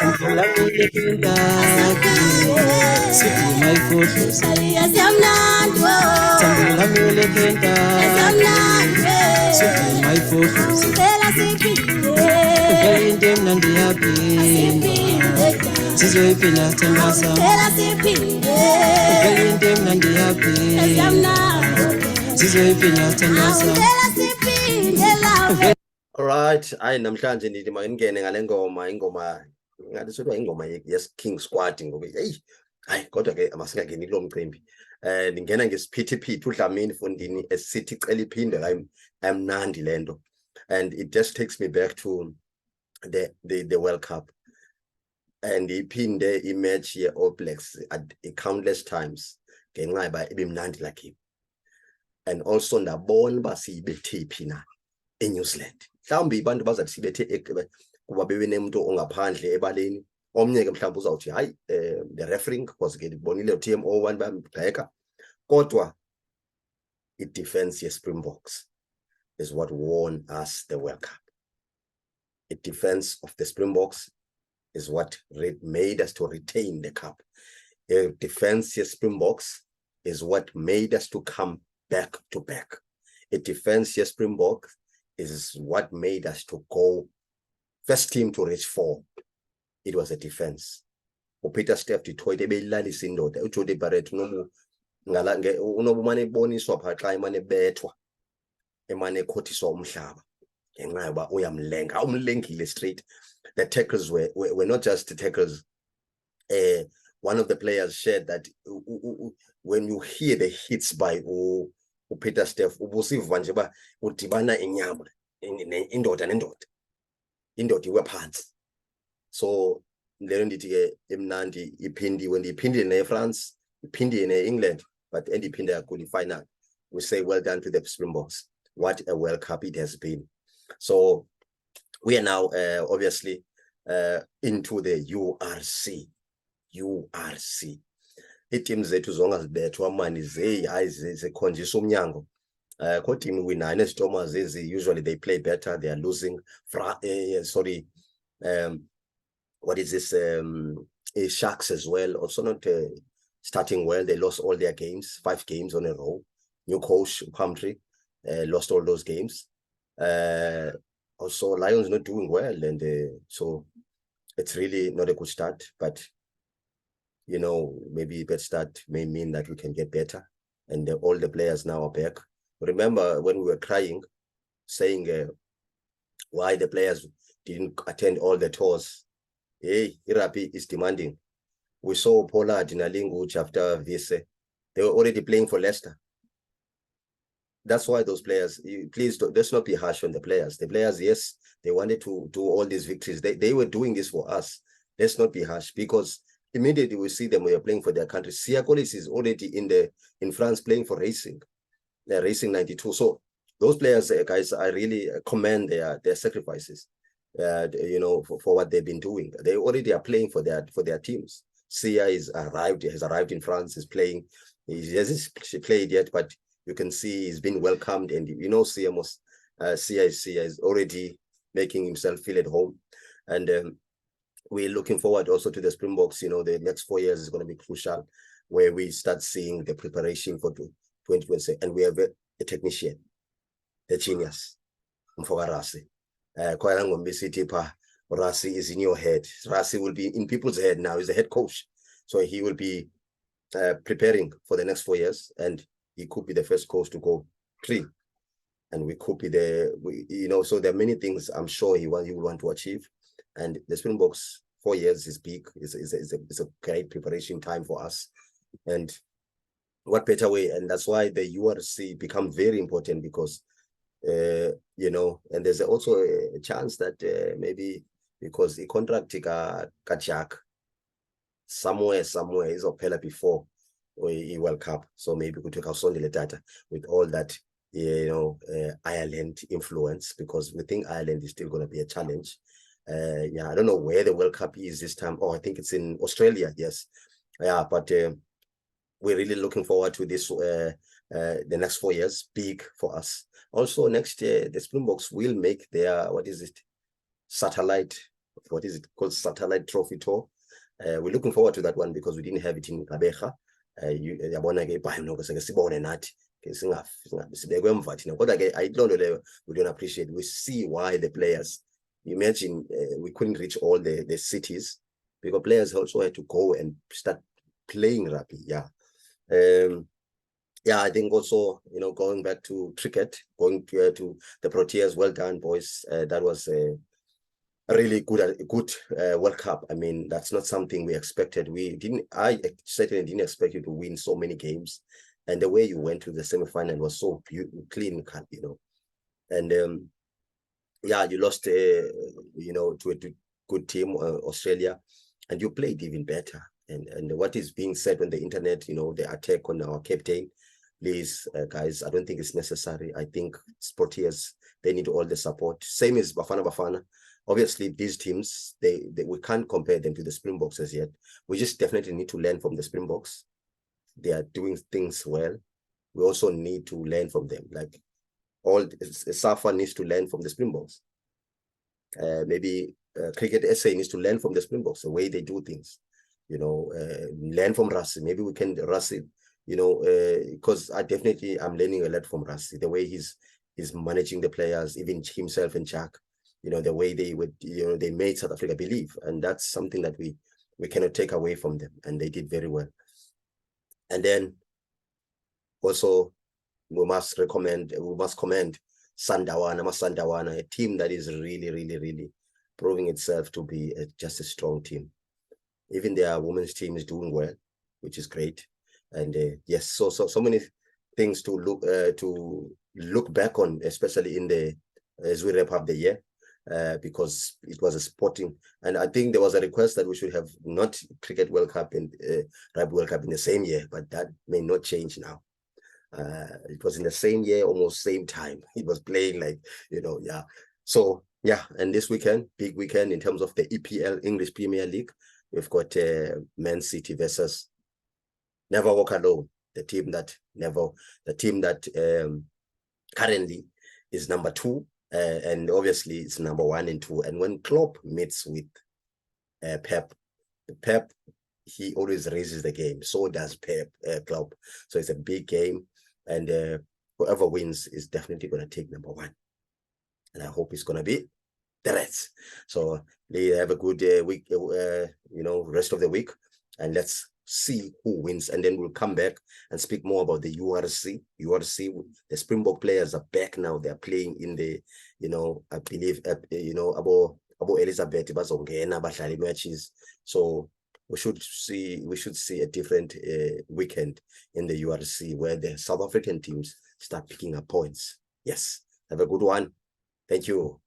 my photos. My photos. Sizoyiphila sithemba sami. Sizoyiphila sithemba sami. All right, namhlanje ndithi mandingene ngale ngoma ingoma ngathi sothiwa ingoma yes King Squad ngoba hayi kodwa ke masingangeni kulo mcimbi ndingena ngesiphithiphithi uDlamini Mfondini esithi cela iphinde ayimnandi lento, and it just takes me back to the World Cup, and iphinde imatch ye All Blacks at countless times ngenxa yoba ibimnandi lakhe, and also ndabona uba siyibethe phi na eNew Zealand. Mhlawumbi abantu bazathi sibethe kuba bebenemuntu ongaphandle ebaleni, omnye ke mhlawumbi uzawuthi hayi the refereeing because ke ndibonile TMO one bambheka, kodwa i-defense ye-Springboks is what won us the World Cup. The defense of the Springboks is what made us to retain the cup. The defense ye-Springboks is what made us to come back to back. A defense ye-Springboks is what made us to go first team to reach 4. It was a defense. Peter Steph ditoyite beyilalisa indoda uJody Barrett unobumane boniswa phaxa emane bethwa emane ekhotiswa umhlaba ngenxa yoba uyamlenga umlengile straight. The tackles were not just the tackles. One of the players shared that when you hear the hits by Peter Steph ubusiva nje ba udibana inyama indoda nendoda iwe phansi. So lero ndithi ke emnandi iphindiwe ndiphindile neFrance iphindile neEngland, but endiphinde yakuli final we say well done to the Springboks. What a World Cup it has been. So we are now obviously into the URC. Iiteam zethu zonke zibethwa mani zekhonjisa umnyango. Team wina nesitoma usually they play better, they are losing. What is this? Sharks as well, also not starting well. They lost all their games, 5 games on a row. New coach, Pumphrey, lost all those games. Also, Lions not doing well, and so it's really not a good start. But you know, maybe a bad start may mean that we can get better, and all the players now are back. Remember when we were crying, saying why the players didn't attend all the tours? Hey, Irapi is demanding. We saw Pollard Nalinguch after this. They were already playing for Leicester. That's why those players, please let's not be harsh on the players. The players, yes, they wanted to do all these victories. They were doing this for us. Let's not be harsh, because immediately we see them, we are playing for their country. Siakolis is already in France playing for Racing. They're Racing 92. So those players, guys, I really commend their sacrifices. You know, for what they've been doing. They already are playing for their teams. Sia has arrived in France, is playing. He hasn't played yet, but you can see he's been welcomed, and you know Sia is already making himself feel at home. And we're looking forward also to the Springboks. You know, the next 4 years is going to be crucial, where we start seeing the preparation for 2020. And we have a technician, the genius, Mfogarasi. Rasi is in your head. Rasi will be in people's head now. He's a head coach, so he will be preparing for the next 4 years, and he could be the first coach to go 3, and we could be you know. So there are many things I'm sure he will want to achieve, and the Springboks 4 years is big. It's a great preparation time for us, and what better way? And that's why the URC become very important, because you know, and there's also a chance that maybe because the contract Jack somewhere is opera before we World Cup, so maybe we take our Sunday data with all that, you know, Ireland influence, because we think Ireland is still going to be a challenge. Yeah, I don't know where the World Cup is this time. Oh, I think it's in Australia. Yes, yeah, but we're really looking forward to this. The next 4 years, big for us. Also, next year, the Springboks will make their, what is it, satellite what is it called, Satellite Trophy Tour. We're looking forward to that one because we didn't have it in Gqeberha. We don't appreciate. We see why the players, imagine we couldn't reach all the cities because players also had to go and start playing rugby. Yeah, I think also, going back to cricket, going to the Proteas, well done, boys. That was a really good World Cup. I mean, that's not something we expected. I certainly didn't expect you to win so many games. And the way you went to the semi-final was so clean cut, And yeah, you lost, to a good team, Australia, and you played even better. And what is being said on the internet, the attack on our captain, please, guys, I don't think it's necessary. I think Proteas, they need all the support. Same as Bafana. Obviously, these teams, we can't compare them to the Springboks as yet. We just definitely need to learn from the Springboks. They are doing things well. We also need to learn from them. Like SAFA needs to learn from the Springboks. Maybe Cricket SA needs to learn from the Springboks, the way they do things. Learn from Rassi. Maybe we can Rassi, because I'm learning a lot from Rassi, the way he's managing the players, even himself and Jack, the way they made South Africa believe. And that's something that we cannot take away from them. And they did very well. And then also we must commend Sandawana, a team that is really, really, really proving itself to be just a strong team. Even their women's team is doing well, which is great. And yes, so many things to look back on, especially as we wrap up the year, because it was a sporting. And I think there was a request that we should have not Cricket World Cup and Rugby World Cup in the same year, but that may not change now. It was in the same year, almost same time. It was playing yeah. So yeah, and this weekend, big weekend in terms of the EPL, English Premier League. We've got Man City versus Never Walk Alone, the team that currently is number 2, and obviously it's number 1 and 2. And when Klopp meets with Pep, he always raises the game. So does Klopp. So it's a big game, and whoever wins is definitely going to take number 1. And I hope it's going to be the Reds. So they have a good week, rest of the week, and let's see who wins. And then we'll come back and speak more about the URC. The Springbok players are back now. They're playing in the, I believe, Abo Elizabeth bazongena badlala matches. So we should see a different weekend in the URC where the South African teams start picking up points. Yes, have a good one. Thank you.